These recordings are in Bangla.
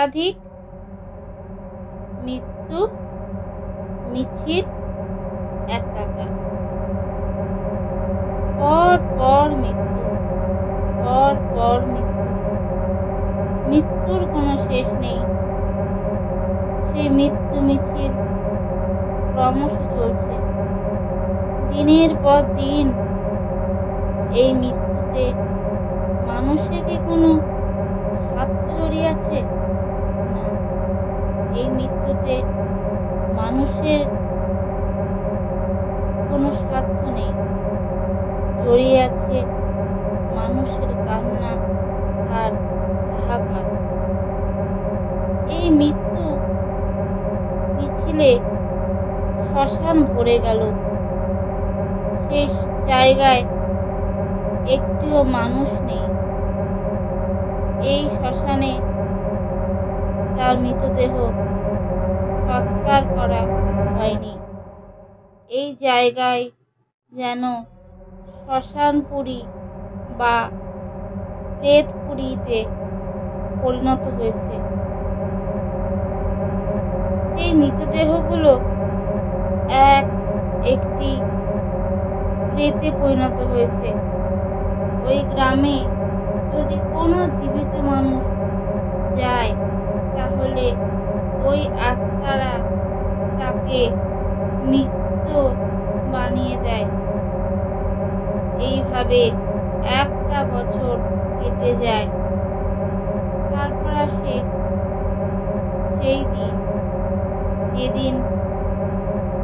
একাধিক মৃত্যু মিছিল একাকার, পর পর মৃত্যু, পর পর মৃত্যু। মৃত্যুর কোনো শেষ নেই। সেই মৃত্যু মিছিল ক্রমশ চলছে। দিনের পর দিন এই মৃত্যুতে মানুষের কি কোনো স্বার্থ জড়িয়ে আছে? না, এই মৃত্যুতে মানুষের কোনো স্বার্থ নেই। জড়িয়ে আছে মানুষের কান্না আর হাহাকার। এই মৃত্যু মিছিলে শ্মশান ভরে গেল। সেই জায়গায় একটিও মানুষ নেই। এই শ্মশানে তার মৃতদেহ সৎকার করা হয়নি। এই জায়গায় যেন শ্মশানপুরী বা প্রেতপুরীতে পরিণত হয়েছে। সেই মৃতদেহগুলো একটি প্রেতে পরিণত হয়েছে। ওই গ্রামে যদি কোনো জীবিত মানুষ যায়, তাহলে ওই আত্মারা তাকে মৃত বানিয়ে দেয়। এইভাবে একটা বছর কেটে যায়। তারপর আসে সেই দিন, যেদিন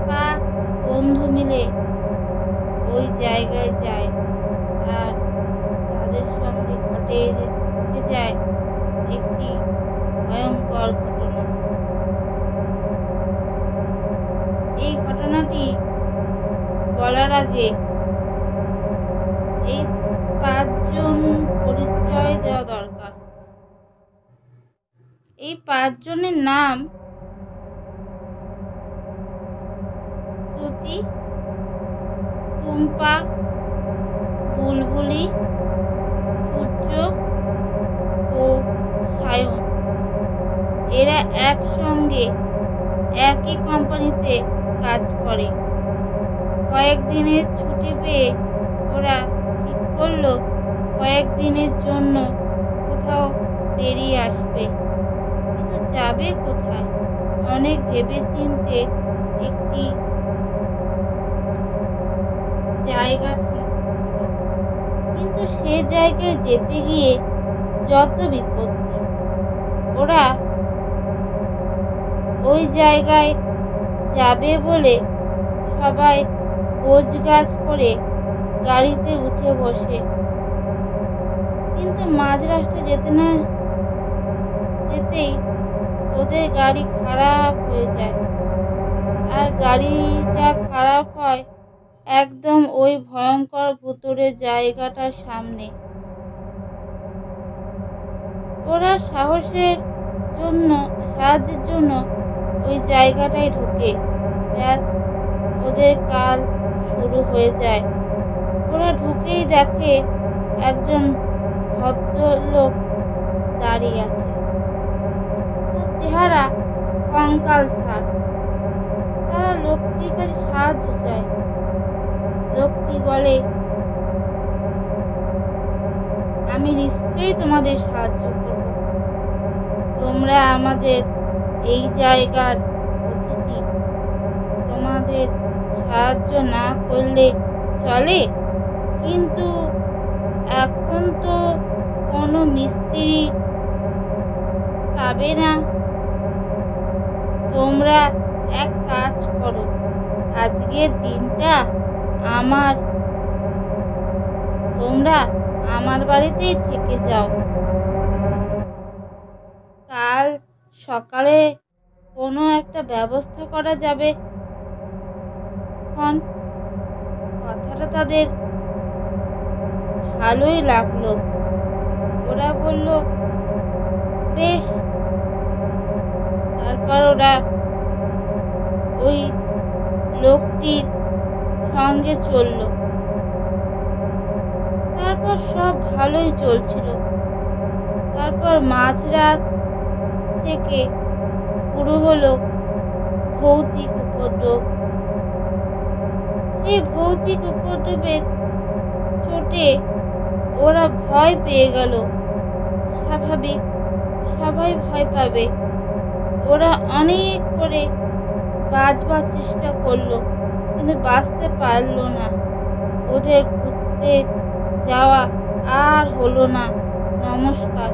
5 বন্ধু মিলে ওই জায়গায় যায় আর তাদের সঙ্গে ঘটে যায় একটি ভয়ঙ্কর ঘটনা। এই ঘটনাটি বলার আগে এই 5 জন পরিচয় দেওয়া দরকার। এই 5 জনের নাম: শ্রুতি, টুম্পা, বুলবুলি, সূর্য ও সায়ন। এরা একসঙ্গে একই কোম্পানিতে কাজ করে। কয়েকদিনের ছুটি পেয়ে ওরা ঠিক করলো কয়েকদিনের জন্য কোথাও বেরিয়ে আসবে। কিন্তু যাবে কোথায়? অনেক ভেবেচিন্তে একটি জায়গা ঠিক হলো। কিন্তু সে জায়গায় যেতে গিয়ে যত বিপত্তি। ওরা ওই জায়গায় যাবে বলে সবাই গোছগাছ করে গাড়িতে উঠে বসে। কিন্তু মাঝ রাস্তায় যেতে না যেতেই ওদের গাড়ি খারাপ হয়ে যায়। আর গাড়িটা খারাপ হয় একদম ওই ভয়ঙ্কর ভুতুড়ে জায়গাটার সামনে। ওরা সাহায্যের জন্য ওই জায়গাটায় ঢোকে। ব্যাস, ওদের কাল শুরু হয়ে যায়। ওরা ঢুকেই দেখে একজন ভদ্রলোক দাঁড়িয়ে আছে। তার চেহারা কঙ্কালসার। তারা লোকটির কাছে সাহায্য চায়। লোকটি বলে, আমি নিশ্চয়ই তোমাদের সাহায্য করব। তোমরা আমাদের এই জায়গার অতিথি। তোমাদের সাহায্য না করলে চলে, কিন্তু এখন তো কোনো মিস্ত্রি পাবে না। তোমরা এক কাজ করো, আজকের দিনটা তোমরা আমার বাড়িতেই থেকে যাও। কাল সকালে কোনো একটা ব্যবস্থা করা যাবে। কথাটা তাদের ভালোই লাগলো। ওরা বলল, বেশ। তারপর ওরা ওই লোকটির সঙ্গে চলল। তারপর সব ভালোই চলছিল। তারপর মাঝরাত থেকে শুরু হলো ভৌতিক উপদ্রব। সেই ভৌতিক উপদ্রবের চোটে ওরা ভয় পেয়ে গেল। স্বাভাবিক, সবাই ভয় পাবে। ওরা অনেক করে বাঁচবার চেষ্টা করলো, কিন্তু বাঁচতে পারলো না। ওদের ঘুরতে যাওয়া আর হলো না। নমস্কার।